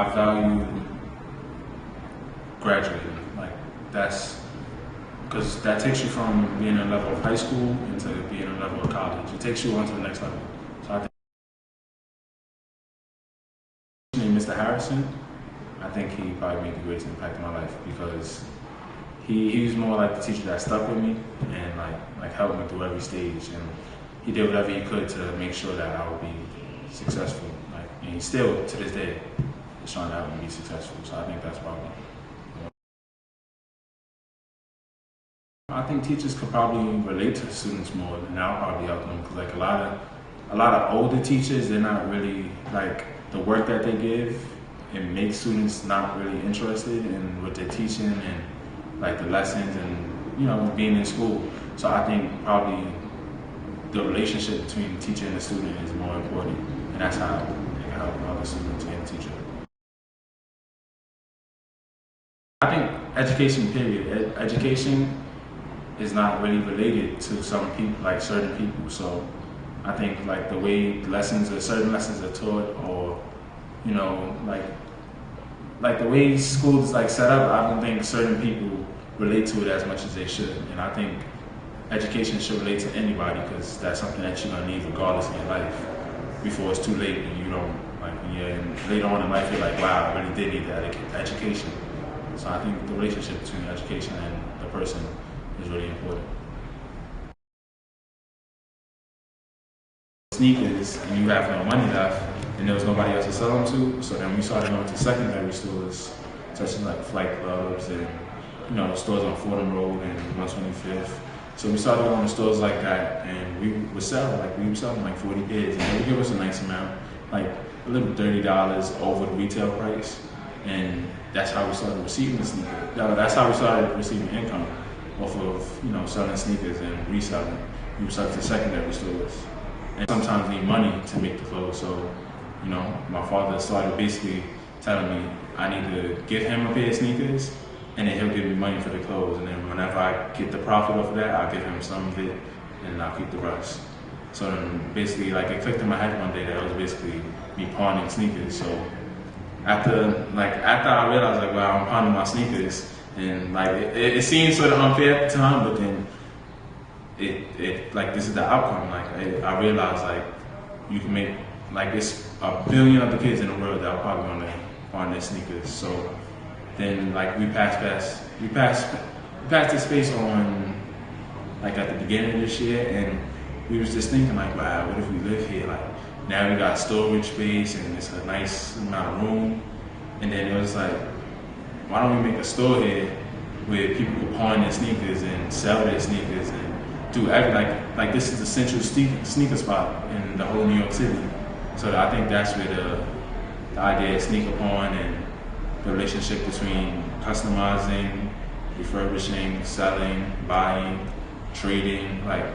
I value graduating. Like that's because that takes you from being a level of high school into being a level of college. It takes you on to the next level. So I think Mr. Harrison, I think he probably made the greatest impact in my life because he was more like the teacher that stuck with me and like helped me through every stage, and he did whatever he could to make sure that I would be successful. And he still to this day is trying to help me be successful. So I think that's probably. I think teachers could probably relate to students more, and I'll probably help them because like a lot of older teachers, they're not really like the work that they give. It makes students not really interested in what they're teaching and like the lessons and being in school. So I think probably the relationship between the teacher and the student is more important, and that's how they can help other students and the teacher. I think education, period. Education is not really related to some people, like certain people. So I think like the way certain lessons are taught, or like the way school is like set up, I don't think certain people relate to it as much as they should. And I think education should relate to anybody because that's something that you're gonna need regardless of your life before it's too late, and you don't when you're later on in life you're like, wow, I really did need that education. So I think the relationship between education and the person is really important. Sneakers, and you have no money left, and there was nobody else to sell them to. So then we started going to secondary stores, such as like Flight Clubs and stores on Tarrytown Road and 125th. So we started going to stores like that, and we would sell like 40 pairs, and they would give us a nice amount, like a little $30 over the retail price, and that's how we started receiving the sneakers. That's how we started receiving income off of selling sneakers and reselling. We would sell to secondary stores, and sometimes need money to make the clothes. So my father started basically telling me I need to give him a pair of sneakers, and then he'll give me money for the clothes. And then whenever I get the profit off of that, I'll give him some of it, and I'll keep the rest. So then basically, like it clicked in my head one day that it was basically me pawning sneakers. So after I realized like, wow, I'm pawning my sneakers, and like it seemed sort of unfair at the time, but then it like this is the outcome. Like I realized like you can make like it's a billion other kids in the world that are probably gonna pawn their sneakers. So then like we passed this space on like at the beginning of this year, and we was just thinking like, wow, what if we live here? Like now we got storage space and it's a nice amount of room, and then it was like, why don't we make a store here where people can pawn their sneakers and sell their sneakers and do like this is the central sneaker spot in the whole New York City. So I think that's where the idea of sneaker pawn and the relationship between customizing, refurbishing, selling, buying, trading, like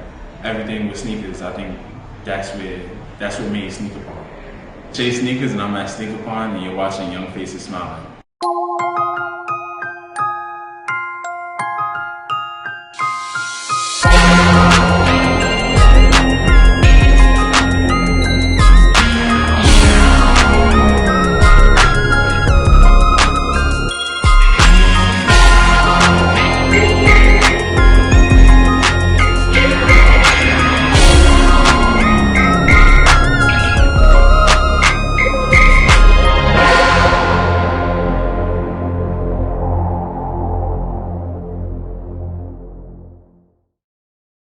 everything with sneakers. I think that's what made sneaker pawn. Chase sneakers and I'm at sneaker pawn, and you're watching young faces smiling.